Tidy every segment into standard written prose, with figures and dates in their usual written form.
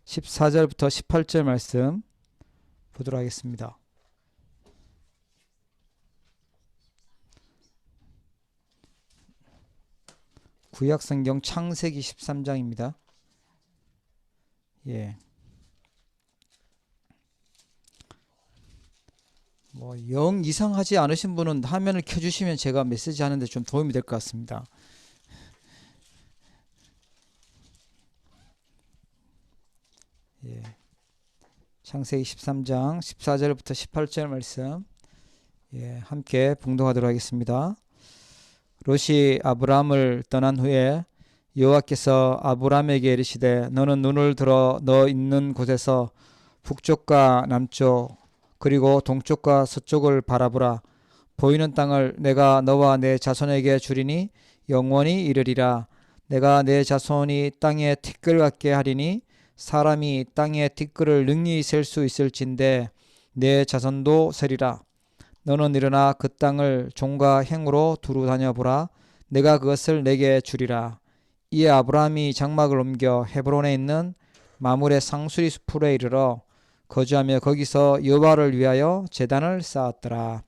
14절부터 18절 말씀 보도록 하겠습니다. 구약성경 창세기 13장입니다. 예. 영 이상하지 않으신 분은 화면을 켜주시면 제가 메시지 하는데 좀 도움이 될 것 같습니다. 예. 창세기 13장 14절부터 18절 말씀 함께 봉독하도록 하겠습니다. 롯이 아브람을 떠난 후에 여호와께서 아브람에게 이르시되 너는 눈을 들어 너 있는 곳에서 북쪽과 남쪽 그리고 동쪽과 서쪽을 바라보라. 보이는 땅을 내가 너와 내 자손에게 주리니 영원히 이르리라. 내가 내 자손이 땅에 티끌 같게 하리니 사람이 땅에 티끌을 능히 셀 수 있을진데 내 자손도 세리라. 너는 일어나 그 땅을 종과 행으로 두루 다녀보라. 내가 그것을 내게 주리라. 이에 아브라함이 장막을 옮겨 헤브론에 있는 마물의 상수리 숲으로 이르러 거주하며 거기서 여호와를 위하여 제단을 쌓았더라.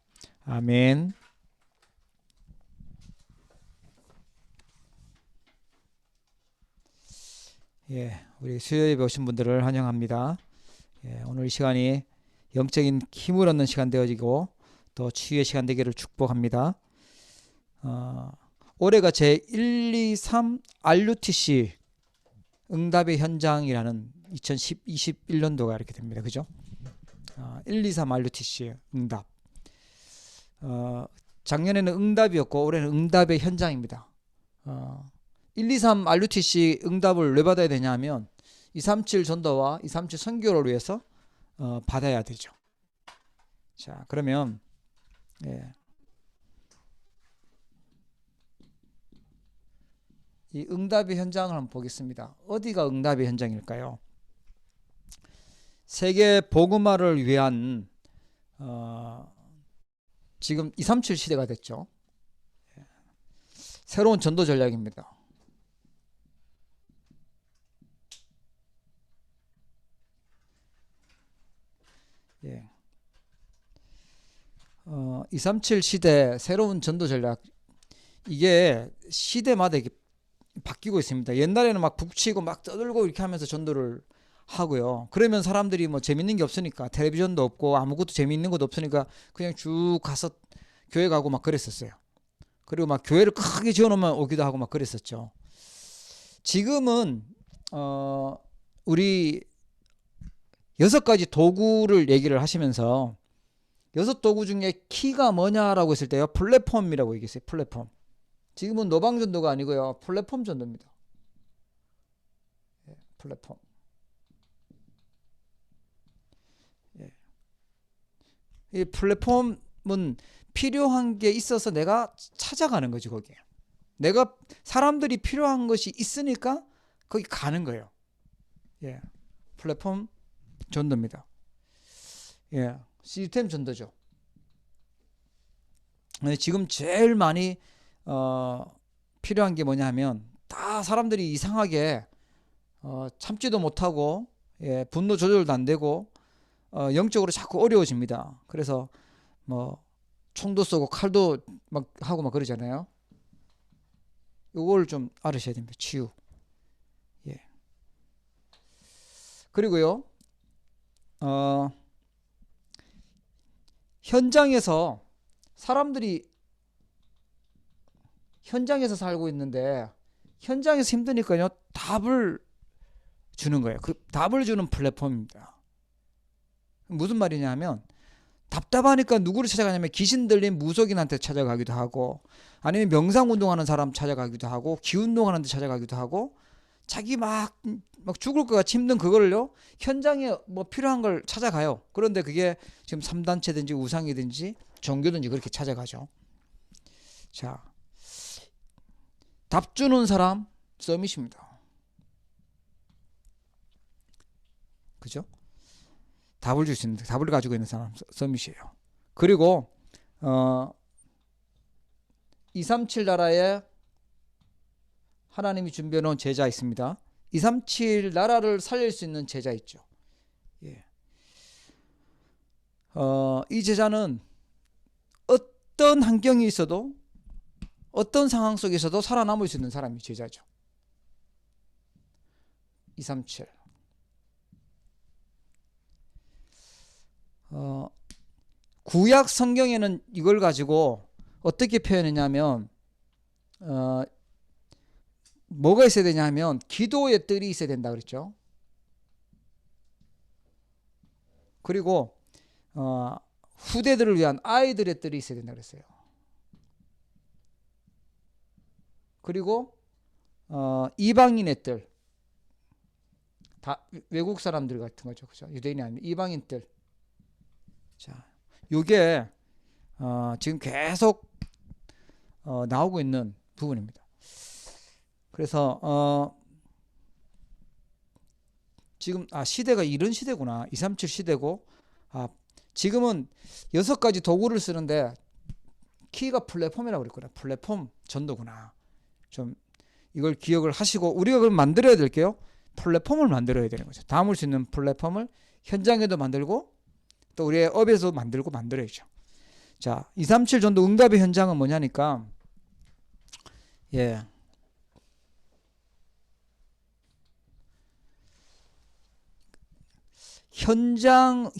아멘. 우리 수요예배 오신 분들을 환영합니다. 오늘 이 시간이 영적인 힘을 얻는 시간 되어지고 또 치유의 시간 되기를 축복합니다. 올해가 제 123 RUTC 응답의 현장이라는 2021년도가 이렇게 됩니다. 그죠? 123 RUTC 응답. 작년에는 응답이었고 올해는 응답의 현장입니다. 123 RUTC 응답을 왜 받아야 되냐면 237 전도와 237 선교를 위해서 받아야 되죠. 자, 그러면 이 응답의 현장을 한번 보겠습니다. 어디가 응답의 현장일까요? 세계 복음화를 위한 지금 237 시대가 됐죠. 새로운 전도 전략입니다. 237 시대 새로운 전도 전략, 이게 시대마다 이게 바뀌고 있습니다. 옛날에는 막 북치고 막 떠들고 이렇게 하면서 전도를 하고요. 그러면 사람들이 뭐 재밌는 게 없으니까, 텔레비전도 없고 아무것도 재밌는 것도 없으니까 그냥 쭉 가서 교회 가고 막 그랬었어요. 그리고 막 교회를 크게 지어놓으면 오기도 하고 막 그랬었죠. 지금은 우리 6가지 도구를 얘기를 하시면서 6도구 중에 키가 뭐냐라고 했을 때요, 플랫폼이라고 얘기했어요. 플랫폼. 지금은 노방전도가 아니고요, 플랫폼 전도입니다. 플랫폼. 이 플랫폼은 필요한 게 있어서 내가 찾아가는 거지. 거기에 내가 사람들이 필요한 것이 있으니까 거기 가는 거예요. 플랫폼 전도입니다. 시스템 전도죠. 지금 제일 많이 필요한 게 뭐냐면, 다 사람들이 이상하게 참지도 못하고 분노 조절도 안 되고 영적으로 자꾸 어려워집니다. 그래서 뭐 총도 쏘고 칼도 막 하고 막 그러잖아요. 이걸 좀 알으셔야 됩니다. 치유. 그리고요, 현장에서 사람들이 현장에서 살고 있는데 현장에서 힘드니까요, 답을 주는 거예요. 그 답을 주는 플랫폼입니다. 무슨 말이냐 하면, 답답하니까 누구를 찾아가냐면 귀신 들린 무속인한테 찾아가기도 하고, 아니면 명상운동하는 사람 찾아가기도 하고, 기운동하는 데 찾아가기도 하고, 자기 막 죽을 것 같이 힘든 그거를요, 현장에 뭐 필요한 걸 찾아가요. 그런데 그게 지금 3단체든지 우상이든지 종교든지 그렇게 찾아가죠. 자, 답 주는 사람 서밋입니다. 그죠? 답을 줄 수 있는, 답을 가지고 있는 사람 서밋이에요. 그리고 237 나라에 하나님이 준비해 놓은 제자 있습니다. 237 나라를 살릴 수 있는 제자 있죠. 예. 이 제자는 어떤 환경이 있어도 어떤 상황 속에서도 살아남을 수 있는 사람이 제자죠. 237. 구약 성경에는 이걸 가지고 어떻게 표현했냐면 뭐가 있어야 되냐면 기도의 뜰이 있어야 된다 그랬죠. 그리고 후대들을 위한 아이들의 뜰이 있어야 된다 그랬어요. 그리고 이방인의 뜰, 다 외국 사람들 같은 거죠, 그죠? 유대인이 아니면 이방인 뜰. 자, 요게 지금 계속 나오고 있는 부분입니다. 그래서 지금 시대가 이런 시대구나. 237 시대고 지금은 6가지 도구를 쓰는데 키가 플랫폼이라고 그랬구나. 플랫폼 전도구나. 좀 이걸 기억을 하시고 우리가 그럼 만들어야 될게요. 플랫폼을 만들어야 되는 거죠. 담을 수 있는 플랫폼을 현장에도 만들고 또 우리의 업에서 만들고 만들어야죠. 자, 237 전도 응답의 현장은 뭐냐니까 예.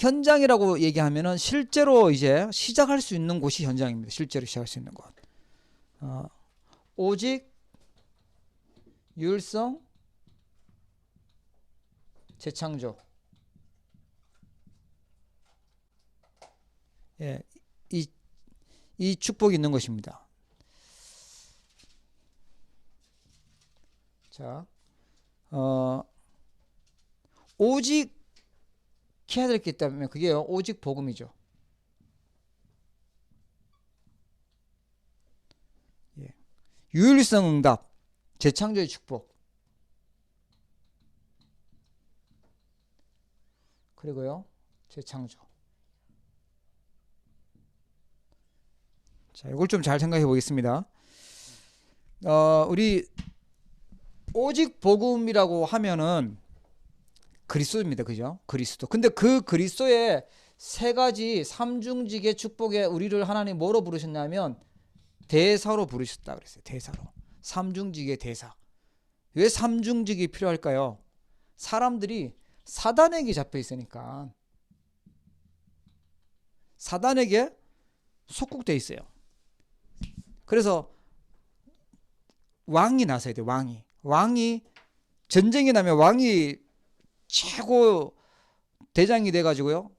현장이라고 얘기하면은 실제로 이제 시작할 수 있는 곳이 현장입니다. 실제로 시작할 수 있는 곳. 오직 유일성 재창조. 예, 이 축복이 있는 것입니다. 자, 오직 해야 될 게 있다면 그게요, 오직 복음이죠. 예. 유일성 응답, 재창조의 축복. 그리고요, 재창조. 자, 이걸 좀 잘 생각해 보겠습니다. 우리 오직 복음이라고 하면은 그리스도입니다. 그죠? 그리스도. 근데 그 그리스도의 세 가지 삼중직의 축복에 우리를 하나님 뭐로 부르셨냐면 대사로 부르셨다 그랬어요. 대사로. 삼중직의 대사. 왜 삼중직이 필요할까요? 사람들이 사단에게 잡혀 있으니까. 사단에게 속국돼 있어요. 그래서 왕이 나서야 돼. 왕이 전쟁이 나면 왕이 최고 대장이 돼가지고요,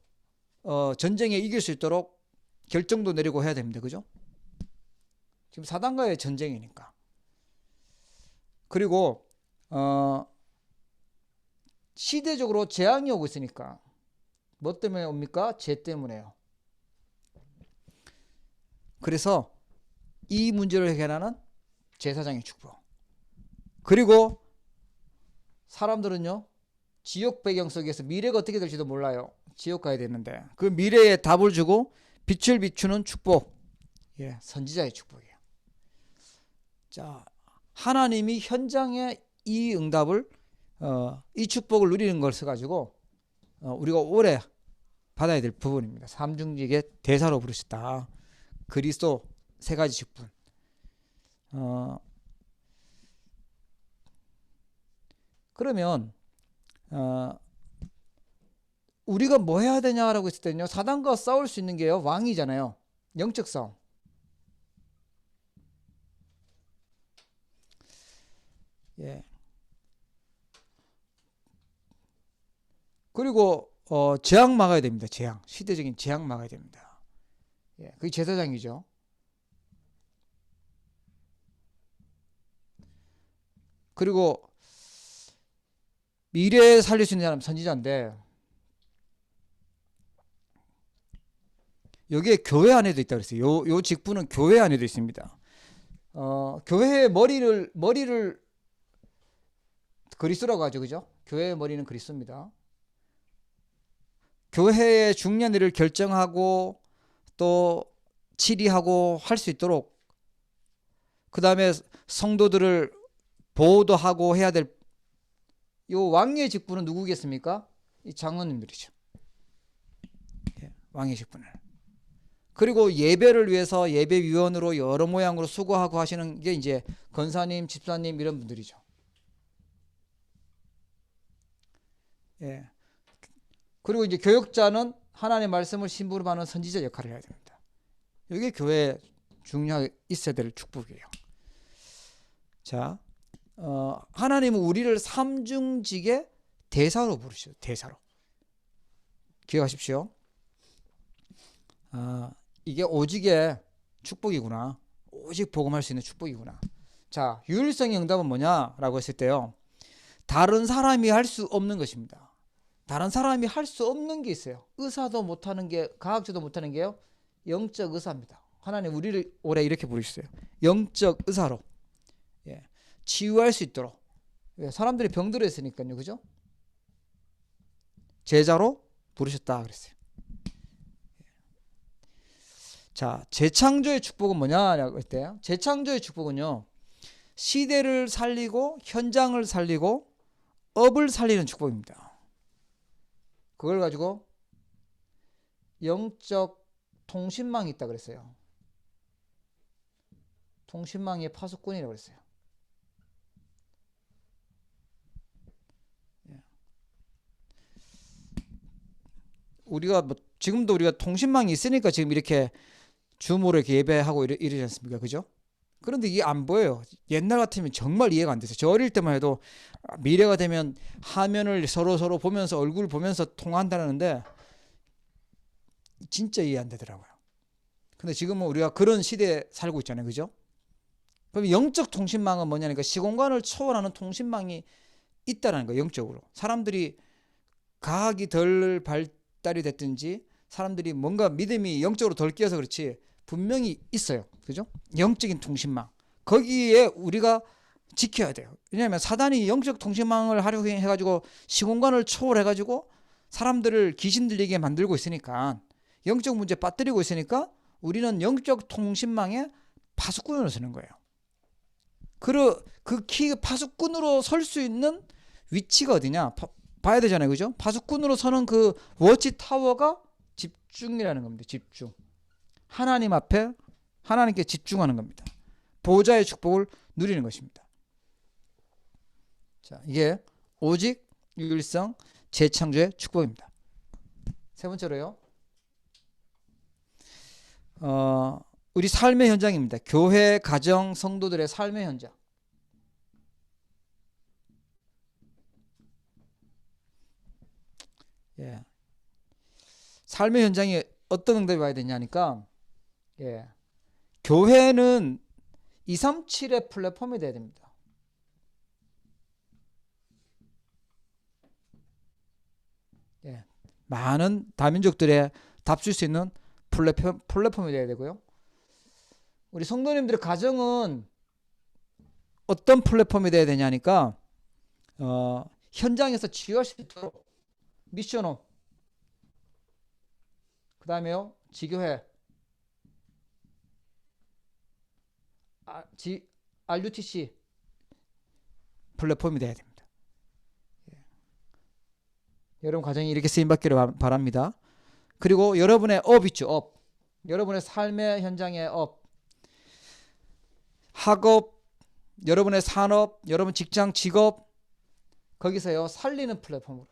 전쟁에 이길 수 있도록 결정도 내리고 해야 됩니다. 그죠? 지금 사단과의 전쟁이니까. 그리고 시대적으로 재앙이 오고 있으니까. 뭐 때문에 옵니까? 죄 때문에요. 그래서 이 문제를 해결하는 제사장의 축복. 그리고 사람들은요, 지옥 배경 속에서 미래가 어떻게 될지도 몰라요. 지옥 가야 되는데 그 미래에 답을 주고 빛을 비추는 축복. 예, 선지자의 축복이에요. 자, 하나님이 현장에 이 응답을 이 축복을 누리는 것을 가지고 우리가 오래 받아야 될 부분입니다. 삼중직의 대사로 부르셨다. 그리스도 세 가지 직분. 그러면 우리가 뭐 해야 되냐라고 했을 때는요, 사단과 싸울 수 있는 게요, 왕이잖아요. 영적 싸움. 예. 그리고 재앙 막아야 됩니다. 재앙. 시대적인 재앙 막아야 됩니다. 예. 그게 제사장이죠. 그리고 미래에 살릴 수 있는 사람 선지자인데 여기에 교회 안에도 있다고 그랬어요. 요 직분은 교회 안에도 있습니다. 교회의 머리를 그리스도라고 하죠. 그죠? 교회의 머리는 그리스도입니다. 교회의 중요한 일을 결정하고 또 치리하고 할 수 있도록, 그 다음에 성도들을 보호도 하고 해야 될 요 왕의 직분은 누구겠습니까? 이 장로님들이죠. 예, 왕의 직분을. 그리고 예배를 위해서 예배위원으로 여러 모양으로 수고하고 하시는 게 이제 권사님, 집사님 이런 분들이죠. 예. 그리고 이제 교역자는 하나님의 말씀을 심부름 하는 선지자 역할을 해야 됩니다. 이게 교회에 중요하게 있어야 될 축복이에요. 자, 하나님은 우리를 삼중직의 대사로 부르시죠. 대사로. 기억하십시오. 이게 오직의 축복이구나. 오직 복음할 수 있는 축복이구나. 자, 유일성의 응답은 뭐냐라고 했을 때요. 다른 사람이 할 수 없는 것입니다. 다른 사람이 할 수 없는 게 있어요. 의사도 못하는 게, 과학자도 못하는 게요. 영적 의사입니다. 하나님 우리를 올해 이렇게 부르셨어요. 영적 의사로. 예, 치유할 수 있도록. 예, 사람들이 병들어 있으니까요. 그죠? 제자로 부르셨다 그랬어요. 자, 재창조의 축복은 뭐냐라고 했대요. 재창조의 축복은요. 시대를 살리고 현장을 살리고 업을 살리는 축복입니다. 그걸 가지고 영적 통신망이 있다 그랬어요. 통신망의 파수꾼이라고 그랬어요. 우리가 지금도 우리가 통신망이 있으니까 지금 이렇게 줌으로 이렇게 예배하고 이러지 않습니까? 그죠? 그런데 이게 안 보여요. 옛날 같으면 정말 이해가 안 됐어요. 저 어릴 때만 해도 미래가 되면 화면을 서로 보면서 얼굴 보면서 통화한다는데 진짜 이해 안 되더라고요. 근데 지금은 우리가 그런 시대에 살고 있잖아요. 그죠? 그럼 영적 통신망은 뭐냐니까 시공간을 초월하는 통신망이 있다는 거예요. 영적으로. 사람들이 과학이 덜 발달이 됐든지 사람들이 뭔가 믿음이 영적으로 덜 끼어서 그렇지 분명히 있어요. 그죠? 영적인 통신망. 거기에 우리가 지켜야 돼요. 왜냐하면 사단이 영적 통신망을 활용해가지고 시공간을 초월해가지고 사람들을 귀신 들리게 만들고 있으니까 영적 문제 빠뜨리고 있으니까 우리는 영적 통신망에 파수꾼으로 서는 거예요. 그 파수꾼으로 설 수 있는 위치가 어디냐? 봐야 되잖아요. 그죠? 파수꾼으로 서는 그 워치타워가 집중이라는 겁니다. 집중. 하나님 앞에 하나님께 집중하는 겁니다. 보좌의 축복을 누리는 것입니다. 자, 이게 오직 유일성 재창조의 축복입니다. 세 번째로요. 우리 삶의 현장입니다. 교회, 가정, 성도들의 삶의 현장. 예. 삶의 현장에 어떤 응답이 와야 되냐니까, 예. 교회는 237의 플랫폼이 돼야 됩니다. 예. 많은 다민족들의 답줄 수 있는 플랫폼이 돼야 되고요. 우리 성도님들의 가정은 어떤 플랫폼이 돼야 되냐니까, 현장에서 치유할 수 있도록 미션홈, 그 다음에요, 지교회, RUTC 플랫폼이 돼야 됩니다. 예. 여러분 가정이 이렇게 쓰임받기를 바랍니다. 그리고 여러분의 업 있죠. 업. 여러분의 삶의 현장의 업. 학업, 여러분의 산업, 여러분 직장, 직업, 거기서요 살리는 플랫폼으로.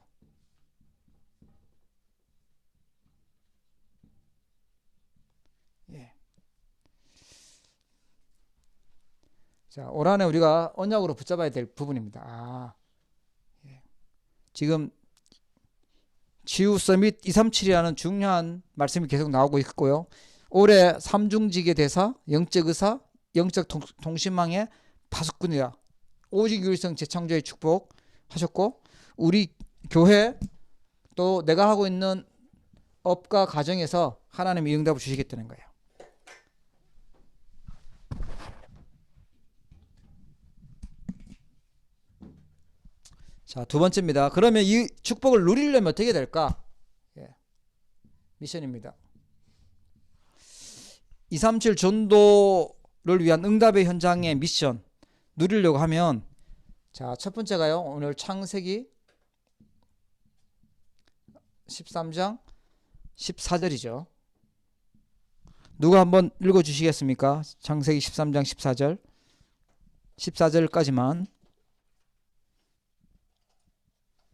예. 자, 올 한해 우리가 언약으로 붙잡아야 될 부분입니다. 예. 지금 치유 서밋 237이라는 중요한 말씀이 계속 나오고 있고요. 올해 삼중직의 대사, 영적 의사, 영적 통신망의 파수꾼이라 오직 유일성 재창조의 축복 하셨고, 우리 교회 또 내가 하고 있는 업과 가정에서 하나님이 응답을 주시겠다는 거예요. 자, 두 번째입니다. 그러면 이 축복을 누리려면 어떻게 될까? 예. 미션입니다. 237 전도를 위한 응답의 현장의 미션 누리려고 하면 자, 첫 번째가요. 오늘 창세기 13장 14절이죠. 누가 한번 읽어 주시겠습니까? 창세기 13장 14절. 14절까지만.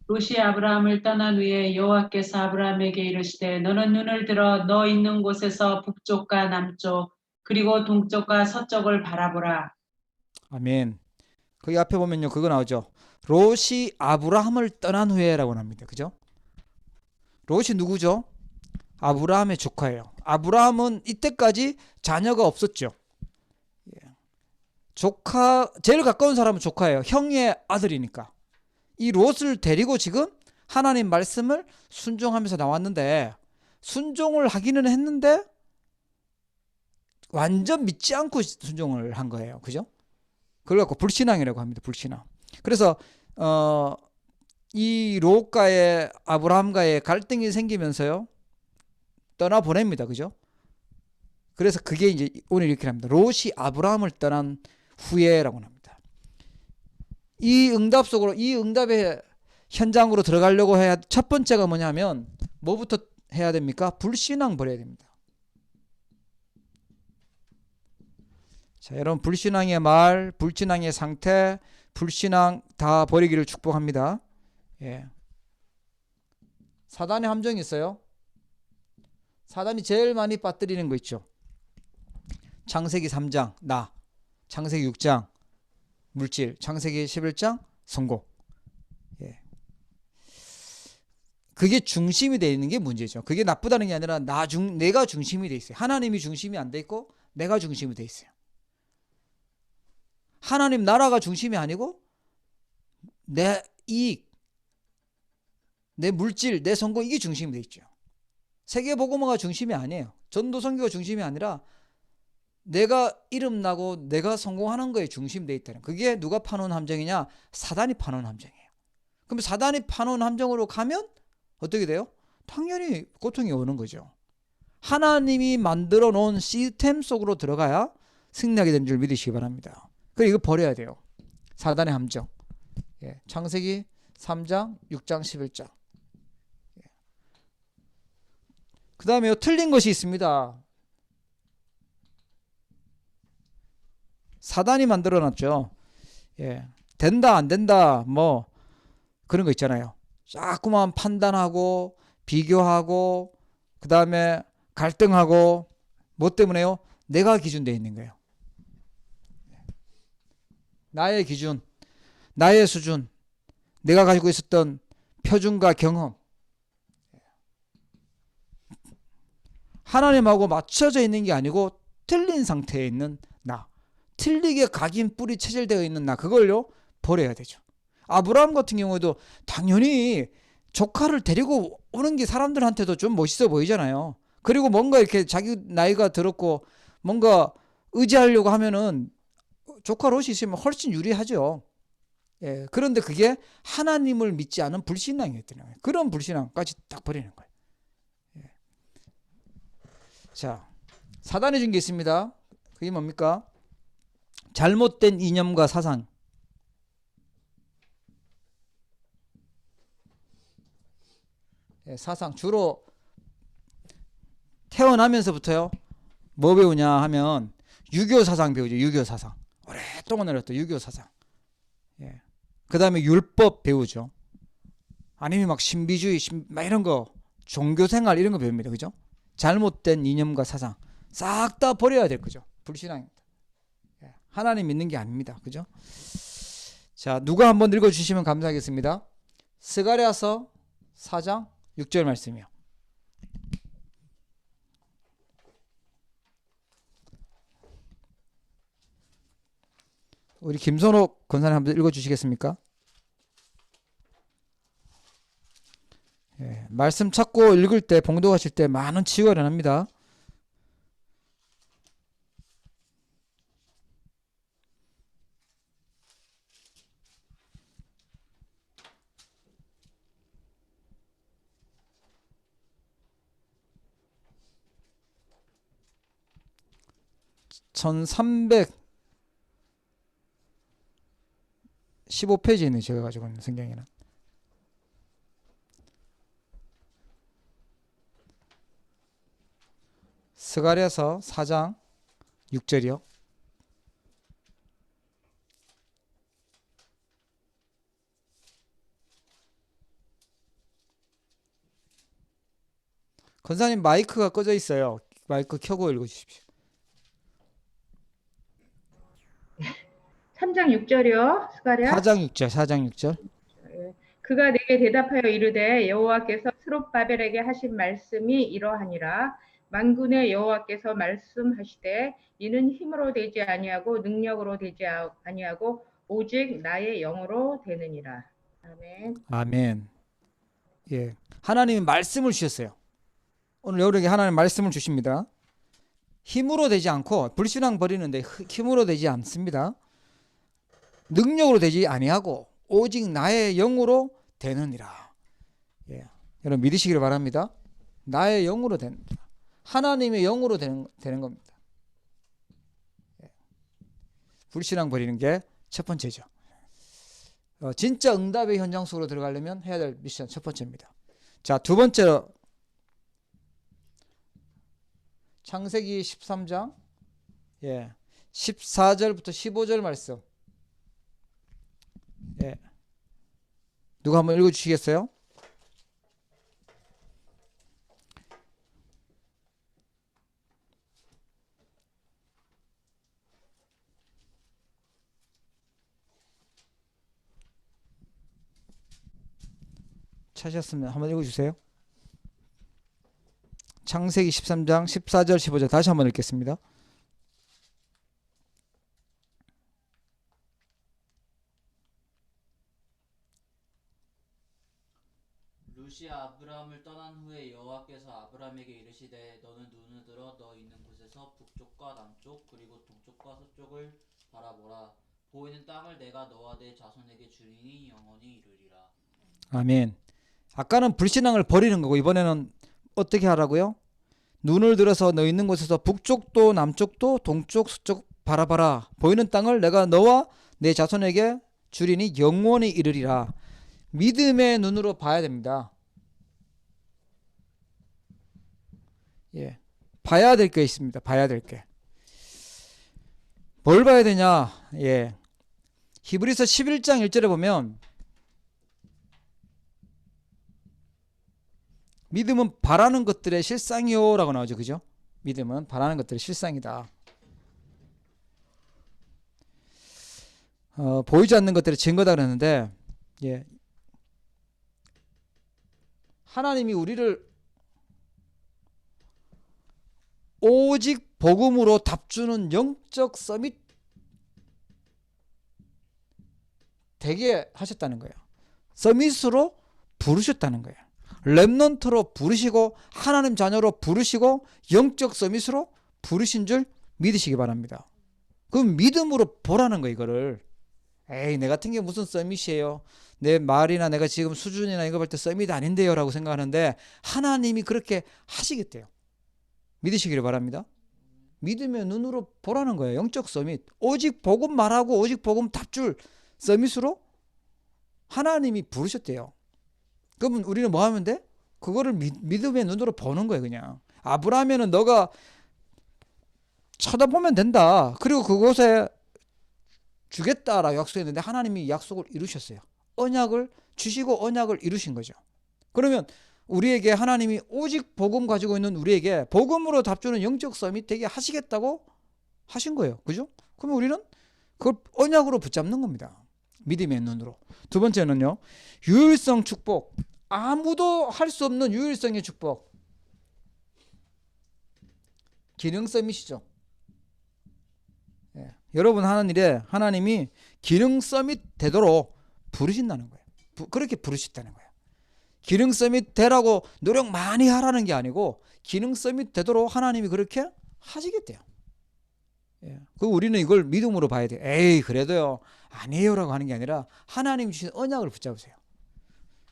롯이 아브라함을 떠난 후에 여호와께서 아브라함에게 이르시되 너는 눈을 들어 너 있는 곳에서 북쪽과 남쪽 그리고 동쪽과 서쪽을 바라보라. 아멘. 거기 앞에 보면요. 그거 나오죠. 롯이 아브라함을 떠난 후에라고 합니다. 그죠? 롯이 누구죠? 아브라함의 조카예요. 아브라함은 이때까지 자녀가 없었죠. 조카, 제일 가까운 사람은 조카예요. 형의 아들이니까. 이 롯을 데리고 지금 하나님 말씀을 순종하면서 나왔는데, 순종을 하기는 했는데 완전 믿지 않고 순종을 한 거예요. 그죠? 그걸 갖고 불신앙이라고 합니다. 불신앙. 그래서 이 롯과의 아브라함과의 갈등이 생기면서요, 떠나보냅니다. 그죠? 그래서 그게 이제 오늘 이렇게 합니다. 롯이 아브라함을 떠난 후에라고 합니다. 이 응답 속으로, 이 응답의 현장으로 들어가려고 해야 첫 번째가 뭐냐면 뭐부터 해야 됩니까? 불신앙 버려야 됩니다. 자, 여러분, 불신앙의 말, 불신앙의 상태, 불신앙 다 버리기를 축복합니다. 예. 사단의 함정이 있어요. 사단이 제일 많이 빠뜨리는 거 있죠. 창세기 3장 나, 창세기 6장 물질, 창세기 11장 성공. 예. 그게 중심이 되어 있는 게 문제죠. 그게 나쁘다는 게 아니라 내가 중심이 되어 있어요. 하나님이 중심이 안 돼 있고 내가 중심이 되어 있어요. 하나님 나라가 중심이 아니고 내 이익, 내 물질, 내 성공, 이게 중심이 되어 있죠. 세계복음화가 중심이 아니에요. 전도선교가 중심이 아니라 내가 이름 나고 내가 성공하는 거에 중심되어 있다는, 그게 누가 파놓은 함정이냐? 사단이 파놓은 함정이에요. 그럼 사단이 파놓은 함정으로 가면 어떻게 돼요? 당연히 고통이 오는 거죠. 하나님이 만들어 놓은 시스템 속으로 들어가야 승리하게 되는 줄 믿으시기 바랍니다. 그리고 이거 버려야 돼요. 사단의 함정. 예. 창세기 3장, 6장, 11장. 예. 그 다음에 틀린 것이 있습니다. 사단이 만들어 놨죠. 예. 된다 안 된다 뭐 그런 거 있잖아요. 자꾸만 판단하고 비교하고 그 다음에 갈등하고, 뭐 때문에요? 내가 기준되어 있는 거예요. 나의 기준, 나의 수준, 내가 가지고 있었던 표준과 경험, 하나님하고 맞춰져 있는 게 아니고 틀린 상태에 있는 나, 틀리게 각인 뿌리 체질되어 있는 나, 그걸요 버려야 되죠. 아브라함 같은 경우에도 당연히 조카를 데리고 오는 게 사람들한테도 좀 멋있어 보이잖아요. 그리고 뭔가 이렇게 자기 나이가 들었고 뭔가 의지하려고 하면은 조카 롯이 있으면 훨씬 유리하죠. 예, 그런데 그게 하나님을 믿지 않은 불신앙이었던 거예요. 그런 불신앙까지 딱 버리는 거예요. 예. 자, 사단이 준 게 있습니다. 그게 뭡니까? 잘못된 이념과 사상. 예, 사상 주로 태어나면서부터요. 뭐 배우냐 하면 유교 사상 배우죠. 유교 사상. 오랫동안 내렸던 유교 사상. 예. 그 다음에 율법 배우죠. 아니면 막 신비주의, 막 이런 거, 종교생활 이런 거 배웁니다. 그죠? 잘못된 이념과 사상 싹 다 버려야 될 거죠. 불신앙입니다. 예. 하나님 믿는 게 아닙니다. 그죠? 자, 누가 한번 읽어주시면 감사하겠습니다. 스가랴서 4장 6절 말씀이요. 우리 김선옥 권사님 한번 읽어주시겠습니까? 예, 말씀 찾고 읽을 때, 봉독하실 때 많은 치유가 일어납니다. (1316) 15페이지에 있는 제가 가지고 있는 성경에는. 스가랴서 4장 6절이요. 권사님 마이크가 꺼져 있어요. 마이크 켜고 읽어주십시오. 3장 6절이요. 스가랴. 4장 6절, 4장 6절. 그가 내게 대답하여 이르되 여호와께서 스룹바벨에게 하신 말씀이 이러하니라. 만군의 여호와께서 말씀하시되 이는 힘으로 되지 아니하고 능력으로 되지 아니하고 오직 나의 영으로 되느니라. 아멘. 아멘. 예, 하나님이 말씀을 주셨어요. 오늘 여러분에게 하나님 말씀을 주십니다. 힘으로 되지 않고 불신앙 버리는데 힘으로 되지 않습니다. 능력으로 되지 아니하고 오직 나의 영으로 되느니라. 예, 여러분 믿으시기를 바랍니다. 나의 영으로 되는, 하나님의 영으로 되는 겁니다. 예. 불신앙 버리는 게 첫 번째죠. 진짜 응답의 현장 속으로 들어가려면 해야 될 미션 첫 번째입니다. 자, 두 번째로 창세기 13장 14절부터 15절 말씀. 예. 누가 한번 읽어 주시겠어요? 찾으셨으면 한번 읽어 주세요. 창세기 13장 14절 15절 다시 한번 읽겠습니다. 룻이 아브라함을 떠난 후에 여호와께서 아브라함에게 이르시되 너는 눈을 들어 너 있는 곳에서 북쪽과 남쪽 그리고 동쪽과 서쪽을 바라보라. 보이는 땅을 내가 너와 내 자손에게 주리니 영원히 이르리라. 아멘. 아까는 불신앙을 버리는 거고 이번에는 어떻게 하라고요? 눈을 들어서 너 있는 곳에서 북쪽도 남쪽도 동쪽 서쪽 바라봐라. 보이는 땅을 내가 너와 내 자손에게 주리니 영원히 이르리라. 믿음의 눈으로 봐야 됩니다. 예, 봐야 될 게 있습니다. 봐야 될 게. 뭘 봐야 되냐? 예, 히브리서 11장 1절에 보면 믿음은 바라는 것들의 실상이요 라고 나오죠. 그죠? 믿음은 바라는 것들의 실상이다. 보이지 않는 것들의 증거다 그러는데, 예, 하나님이 우리를 오직 복음으로 답주는 영적 서밋 되게 하셨다는 거예요. 서밋으로 부르셨다는 거예요. 렘넌트로 부르시고 하나님 자녀로 부르시고 영적 서밋으로 부르신 줄 믿으시기 바랍니다. 그럼 믿음으로 보라는 거예요. 이거를 에이 내 같은 게 무슨 서밋이에요. 내 말이나 내가 지금 수준이나 이거 볼 때 서밋 아닌데요 라고 생각하는데 하나님이 그렇게 하시겠대요. 믿으시기를 바랍니다. 믿음의 눈으로 보라는 거예요. 영적 서밋. 오직 복음 말하고 오직 복음 답줄 서밋으로 하나님이 부르셨대요. 그러면 우리는 뭐 하면 돼? 그거를 믿음의 눈으로 보는 거예요. 그냥 아브라함에는 너가 쳐다보면 된다. 그리고 그곳에 주겠다라고 약속했는데 하나님이 약속을 이루셨어요. 언약을 주시고 언약을 이루신 거죠. 그러면 우리에게 하나님이 오직 복음 가지고 있는 우리에게 복음으로 답주는 영적 서밋 되게 하시겠다고 하신 거예요. 그죠? 그러면 우리는 그걸 언약으로 붙잡는 겁니다. 믿음의 눈으로. 두 번째는요, 유일성 축복. 아무도 할 수 없는 유일성의 축복. 기능 서밋이죠. 예. 여러분 하는 일에 하나님이 기능 서밋 되도록 부르신다는 거예요. 그렇게 부르셨다는 거예요. 기능 서밋 되라고 노력 많이 하라는 게 아니고 기능 서밋 되도록 하나님이 그렇게 하시겠대요. 예. 그 우리는 이걸 믿음으로 봐야 돼요. 에이 그래도요 아니에요라고 하는 게 아니라 하나님 주신 언약을 붙잡으세요.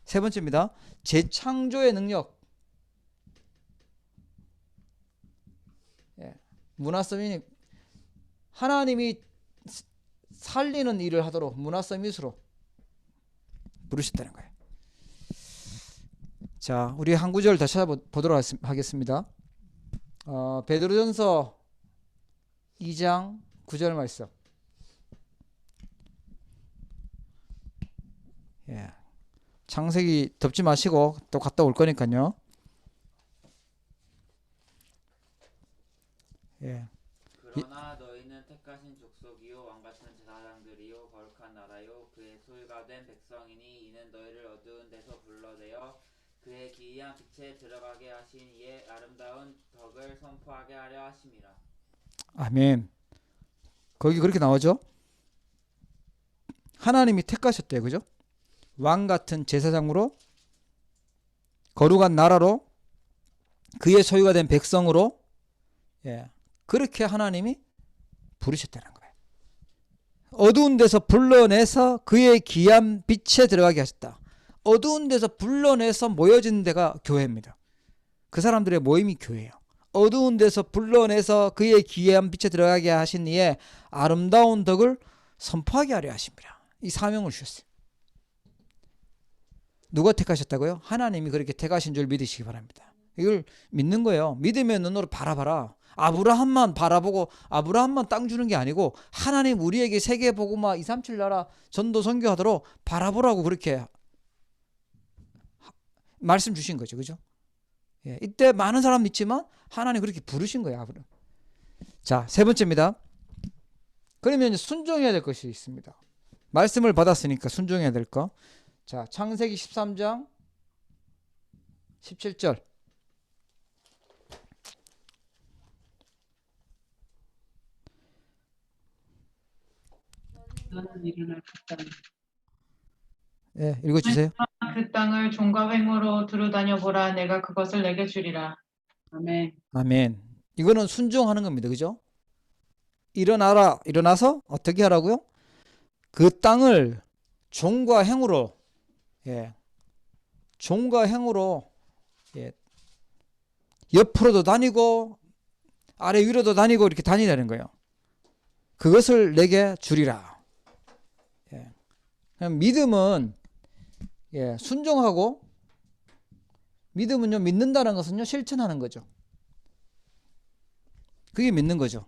세 번째입니다. 재창조의 능력. 예. 문화서밋이 하나님이 살리는 일을 하도록 문화서밋으로 부르셨다는 거예요. 자, 우리 한 구절 더 찾아보도록 하겠습니다. 베드로전서 2장 9절 말씀. 예. 창세기 덮지 마시고 또 갔다 올 거니까요. 예. 그러나 너희는 택하신 족속이요 왕같은 제사장들이요 거룩한 나라요 그의 소유가 된 백성이니 이는 너희를 어두운 데서 불러내어 그의 기이한 빛에 들어가게 하신 이의 아름다운 덕을 선포하게 하려 하심이라. 아멘. 거기 그렇게 나오죠? 하나님이 택하셨대요. 그죠? 왕 같은 제사장으로 거룩한 나라로 그의 소유가 된 백성으로 예. 그렇게 하나님이 부르셨다는 거예요. 어두운 데서 불러내서 그의 귀한 빛에 들어가게 하셨다. 어두운 데서 불러내서 모여진 데가 교회입니다. 그 사람들의 모임이 교회예요. 어두운 데서 불러내서 그의 귀한 빛에 들어가게 하신 이의 아름다운 덕을 선포하게 하려 하십니다. 이 사명을 주셨어요. 누가 택하셨다고요? 하나님이 그렇게 택하신 줄 믿으시기 바랍니다. 이걸 믿는 거예요. 믿음의 눈으로 바라봐라. 아브라함만 바라보고 아브라함만 땅 주는 게 아니고 하나님 우리에게 세계 복음화 237 나라 전도 선교하도록 바라보라고 그렇게 말씀 주신 거죠. 그죠? 예, 이때 많은 사람 믿지만 하나님 그렇게 부르신 거예요. 자, 세 번째입니다. 그러면 순종해야 될 것이 있습니다. 말씀을 받았으니까 순종해야 될 거. 자, 창세기 13장 17절. 너는 일어날 그 땅. 예, 읽어주세요. 그 땅을 종과 횡으로 두루 다녀보라. 내가 그것을 내게 주리라. 아멘. 아멘. 이거는 순종하는 겁니다. 그죠? 일어나라. 일어나서 어떻게 하라고요? 그 땅을 종과 행으로 예. 종과 행으로 예. 옆으로도 다니고 아래 위로도 다니고 이렇게 다니라는 거예요. 그것을 내게 주리라. 예. 그럼 믿음은 예, 순종하고 믿음은요 믿는다는 것은요 실천하는 거죠. 그게 믿는 거죠.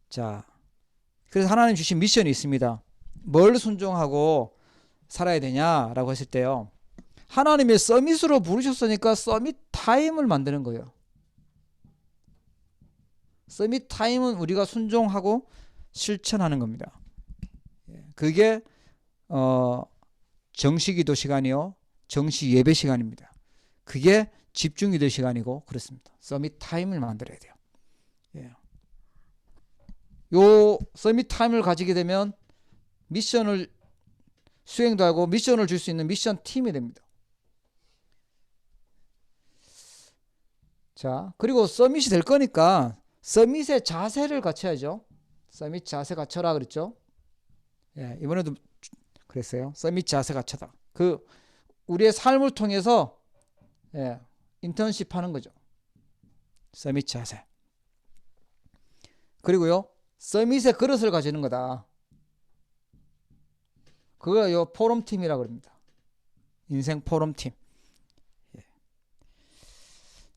자, 그래서 하나님 주신 미션이 있습니다. 뭘 순종하고 살아야 되냐라고 했을 때요. 하나님의 서밋으로 부르셨으니까 서밋 타임을 만드는 거예요. 서밋 타임은 우리가 순종하고 실천하는 겁니다. 그게 정시기도 시간이요, 정시 예배 시간입니다. 그게 집중기도 시간이고 그렇습니다. 서밋 타임을 만들어야 돼요. 예. 요 서밋 타임을 가지게 되면 미션을 수행도 하고 미션을 줄 수 있는 미션 팀이 됩니다. 자, 그리고 서밋이 될 거니까 서밋의 자세를 갖춰야죠. 서밋 자세 갖춰라 그랬죠. 예, 이번에도 그랬어요. 서밋 자세 갖춰다. 그 우리의 삶을 통해서 예, 인턴십 하는 거죠. 서밋 자세. 그리고요, 서밋의 그릇을 가지는 거다. 그거 요 포럼팀이라고 합니다. 인생 포럼팀. 예.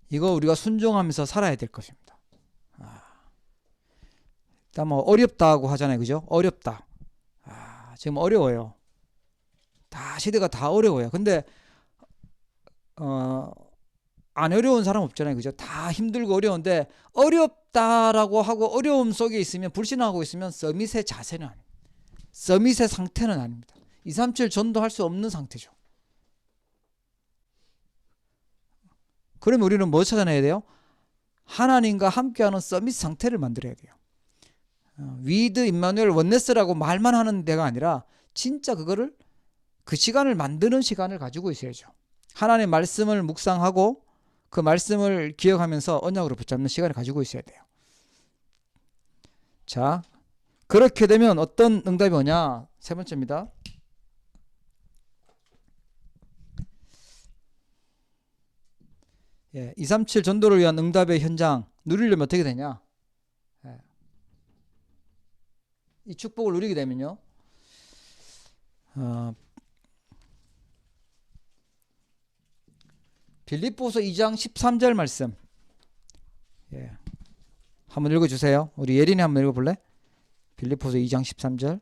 이거 우리가 순종하면서 살아야 될 것입니다. 일단 뭐 어렵다고 하잖아요. 그죠? 어렵다. 지금 어려워요. 다 시대가 다 어려워요. 근데 안 어려운 사람 없잖아요. 그죠? 다 힘들고 어려운데 어렵다라고 하고 어려움 속에 있으면 불신하고 있으면 서밋의 자세는 아닙니다. 서밋의 상태는 아닙니다. 237 전도할 수 없는 상태죠. 그러면 우리는 뭐 찾아내야 돼요? 하나님과 함께하는 서밋 상태를 만들어야 돼요. 위드 임마누엘 원네스라고 말만 하는 데가 아니라 진짜 그거를 그 시간을 만드는 시간을 가지고 있어야죠. 하나님의 말씀을 묵상하고 그 말씀을 기억하면서 언약으로 붙잡는 시간을 가지고 있어야 돼요. 자, 그렇게 되면 어떤 응답이 오냐? 세 번째입니다. 예, 237 전도를 위한 응답의 현장 누리려면 어떻게 되냐? 예. 이 축복을 누리게 되면요, 빌립보서 2장 13절 말씀. 예. 한번 읽어주세요. 우리 예린이 한번 읽어볼래? 빌립보서 2장 13절.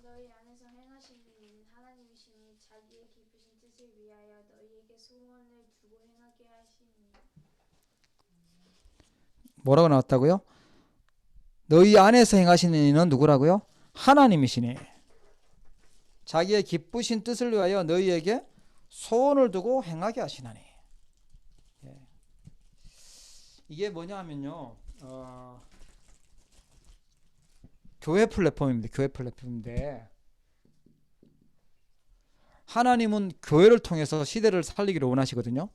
너희 안에서 행하시는 일은 하나님이시니 자기의 기쁘신 뜻을 위하여 너희에게 소원을 두고 행하게 하시니. 뭐라고 나왔다고요? 너희 안에서 행하시는 이는 누구라고요? 하나님이시니 자기의 기쁘신 뜻을 위하여 너희에게 소원을 두고 행하게 하시나니. 예. 이게 뭐냐 하면요, 교회 플랫폼입니다. 교회 플랫폼인데 하나님은 교회를 통해서 시대를 살리기를 원하시거든요.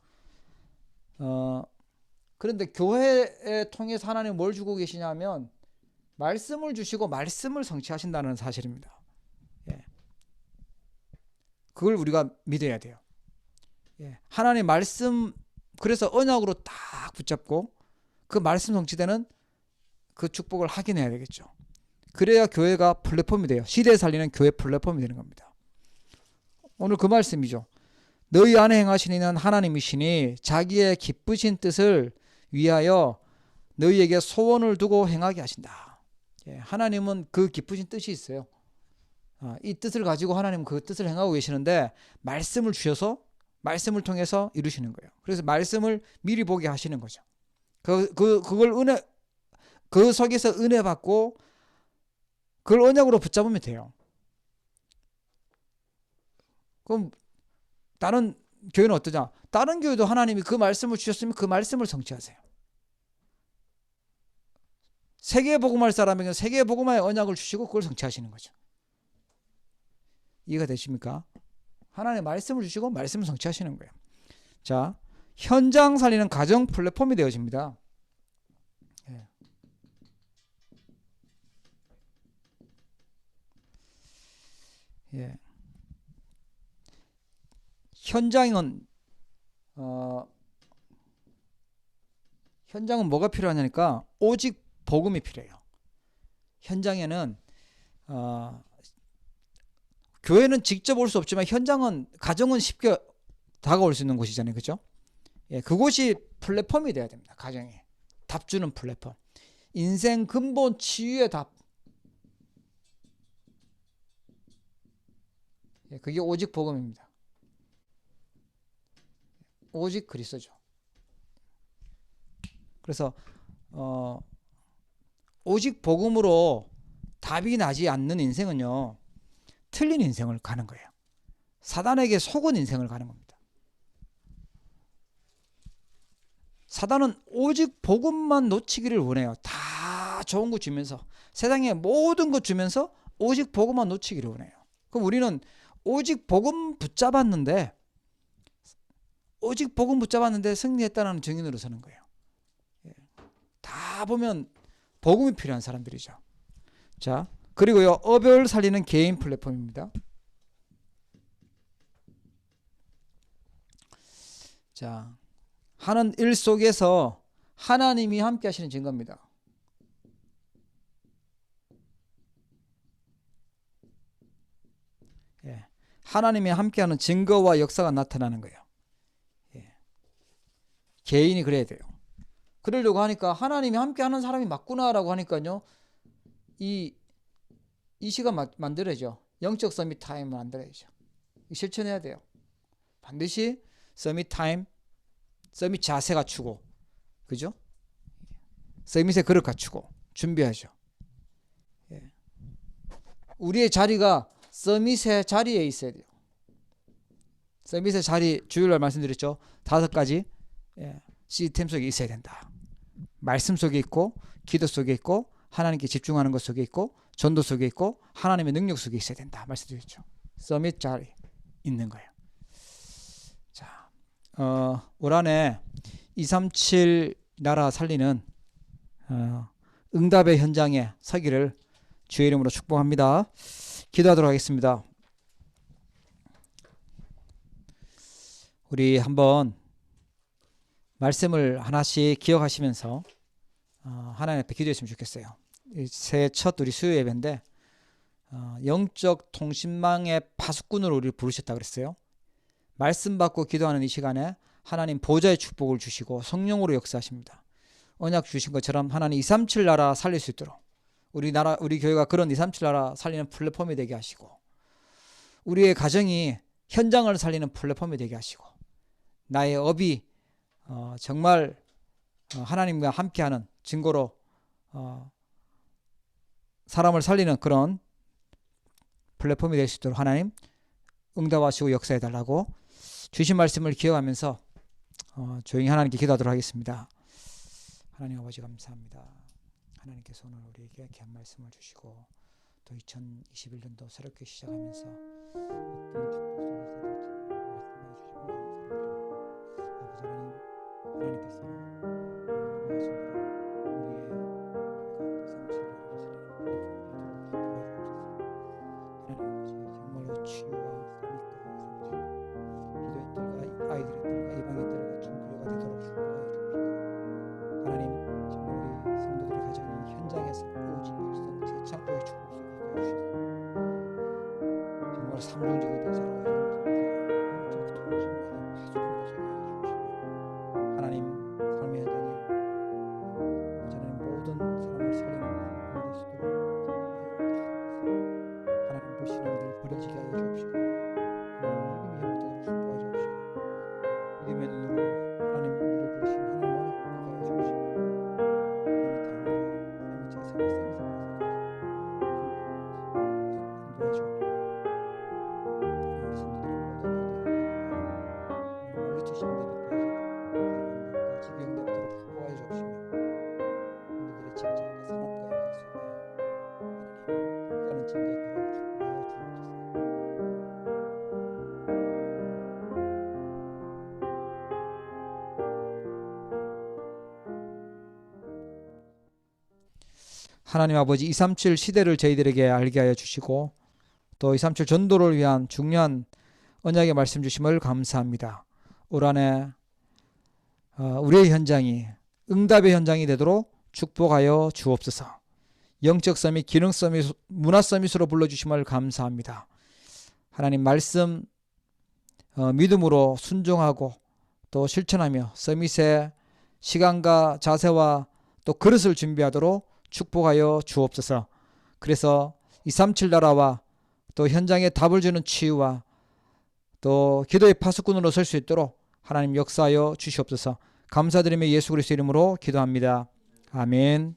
그런데 교회에 통해서 하나님 뭘 주고 계시냐면 말씀을 주시고 말씀을 성취하신다는 사실입니다. 예. 그걸 우리가 믿어야 돼요. 예. 하나님 말씀, 그래서 언약으로 딱 붙잡고 그 말씀 성취되는 그 축복을 확인해야 되겠죠. 그래야 교회가 플랫폼이 돼요. 시대에 살리는 교회 플랫폼이 되는 겁니다. 오늘 그 말씀이죠. 너희 안에 행하신 이는 하나님이시니 자기의 기쁘신 뜻을 위하여 너희에게 소원을 두고 행하게 하신다. 예, 하나님은 그 기쁘신 뜻이 있어요. 이 뜻을 가지고 하나님은 그 뜻을 행하고 계시는데 말씀을 주셔서 말씀을 통해서 이루시는 거예요. 그래서 말씀을 미리 보게 하시는 거죠. 그걸 그 속에서 은혜 받고 그걸 언약으로 붙잡으면 돼요. 그럼 다른 교회는 어떠냐? 다른 교회도 하나님이 그 말씀을 주셨으면 그 말씀을 성취하세요. 세계 복음할 사람에게는 세계 복음화의 언약을 주시고 그걸 성취하시는 거죠. 이해가 되십니까? 하나님의 말씀을 주시고 말씀을 성취하시는 거예요. 자, 현장 살리는 가정 플랫폼이 되어집니다. 예. 예. 현장은 뭐가 필요하냐니까 오직 복음이 필요해요. 현장에는 교회는 직접 올 수 없지만 현장은 가정은 쉽게 다가올 수 있는 곳이잖아요. 그렇죠? 예, 그곳이 플랫폼이 돼야 됩니다. 가정에 답 주는 플랫폼. 인생 근본 치유의 답. 예, 그게 오직 복음입니다. 오직 그리스도죠. 그래서 오직 복음으로 답이 나지 않는 인생은요, 틀린 인생을 가는 거예요. 사단에게 속은 인생을 가는 겁니다. 사단은 오직 복음만 놓치기를 원해요. 다 좋은 거 주면서, 세상에 모든 것 주면서 오직 복음만 놓치기를 원해요. 그럼 우리는 오직 복음 붙잡았는데 승리했다는 증인으로 서는 거예요. 다 보면 복음이 필요한 사람들이죠. 자, 그리고요, 업을 살리는 개인 플랫폼입니다. 자, 하는 일 속에서 하나님이 함께 하시는 증거입니다. 예, 하나님이 함께하는 증거와 역사가 나타나는 거예요. 예, 개인이 그래야 돼요. 그러려고 하니까 하나님이 함께하는 사람이 맞구나라고 하니까요, 이 시간 만들어야죠. 영적 서밋 타임을 만들어야죠. 실천해야 돼요. 반드시 서밋 타임, 서밋 자세 갖추고, 그죠? 서밋의 그릇 갖추고 준비하죠. 예. 우리의 자리가 서밋의 자리에 있어야 돼요. 서밋의 자리, 주일날 말씀드렸죠. 5가지 시스템 속에 있어야 된다. 말씀 속에 있고, 기도 속에 있고, 하나님께 집중하는 것 속에 있고, 전도 속에 있고, 하나님의 능력 속에 있어야 된다 말씀드렸죠. 서밋 자리 있는 거예요. 자, 올 한해 237 나라 살리는 응답의 현장에 서기를 주의 이름으로 축복합니다. 기도하도록 하겠습니다. 우리 한번 말씀을 하나씩 기억하시면서 하나님 앞에 기도했으면 좋겠어요. 새해 첫 우리 수요 예배인데 영적 통신망의 파수꾼으로 우리를 부르셨다 그랬어요. 말씀 받고 기도하는 이 시간에 하나님 보좌의 축복을 주시고 성령으로 역사하십니다. 언약 주신 것처럼 하나님 237 나라 살릴 수 있도록 우리 교회가 그런 237 나라 살리는 플랫폼이 되게 하시고, 우리의 가정이 현장을 살리는 플랫폼이 되게 하시고, 나의 업이 정말 하나님과 함께하는 증거로 사람을 살리는 그런 플랫폼이 될 수 있도록 하나님 응답하시고 역사해 달라고 주신 말씀을 기억하면서 조용히 하나님께 기도하도록 하겠습니다. 하나님 아버지 감사합니다. 하나님께서 오늘 우리에게 귀한 말씀을 주시고 또 2021년도 새롭게 시작하면서 정말로 치유와 기도의 뜰과 아이들의 뜰과 이방의 뜰과 중교가 되도록 축복하여 주옵시고, 하나님 정말 우리 성도들의 가정이 현장에서 오직 일성 대창법의 축복 속에 있게 해주시고, 정말 삼중적인 대사로 영적 통신망의 파수꾼이 되게 해주시고, 하나님 삶의 현장에 저는 모든 사람을 살리는 부분이 될 수 있도록 하나님 그 신앙들을 버려지게 하여 주옵시고, 하나님 믿음의 형태로 축복하여 주옵시고, 믿음의 눈으로 하나님 우리를 부르신 하나님을 보게 하여 주옵시고, 하나님의 다음과 하나님 아버지 237 시대를 저희들에게 알게 하여 주시고, 또 237 전도를 위한 중요한 언약의 말씀 주심을 감사합니다. 올 한해 우리의 현장이 응답의 현장이 되도록 축복하여 주옵소서. 영적 서밋, 기능 서밋, 문화 서밋으로 불러주심을 감사합니다. 하나님 말씀 믿음으로 순종하고 또 실천하며 서밋의 시간과 자세와 또 그릇을 준비하도록 축복하여 주옵소서. 그래서 237 나라와 또 현장에 답을 주는 치유와 또 기도의 파수꾼으로 설 수 있도록 하나님 역사하여 주시옵소서. 감사드리며 예수 그리스도 이름으로 기도합니다. 아멘.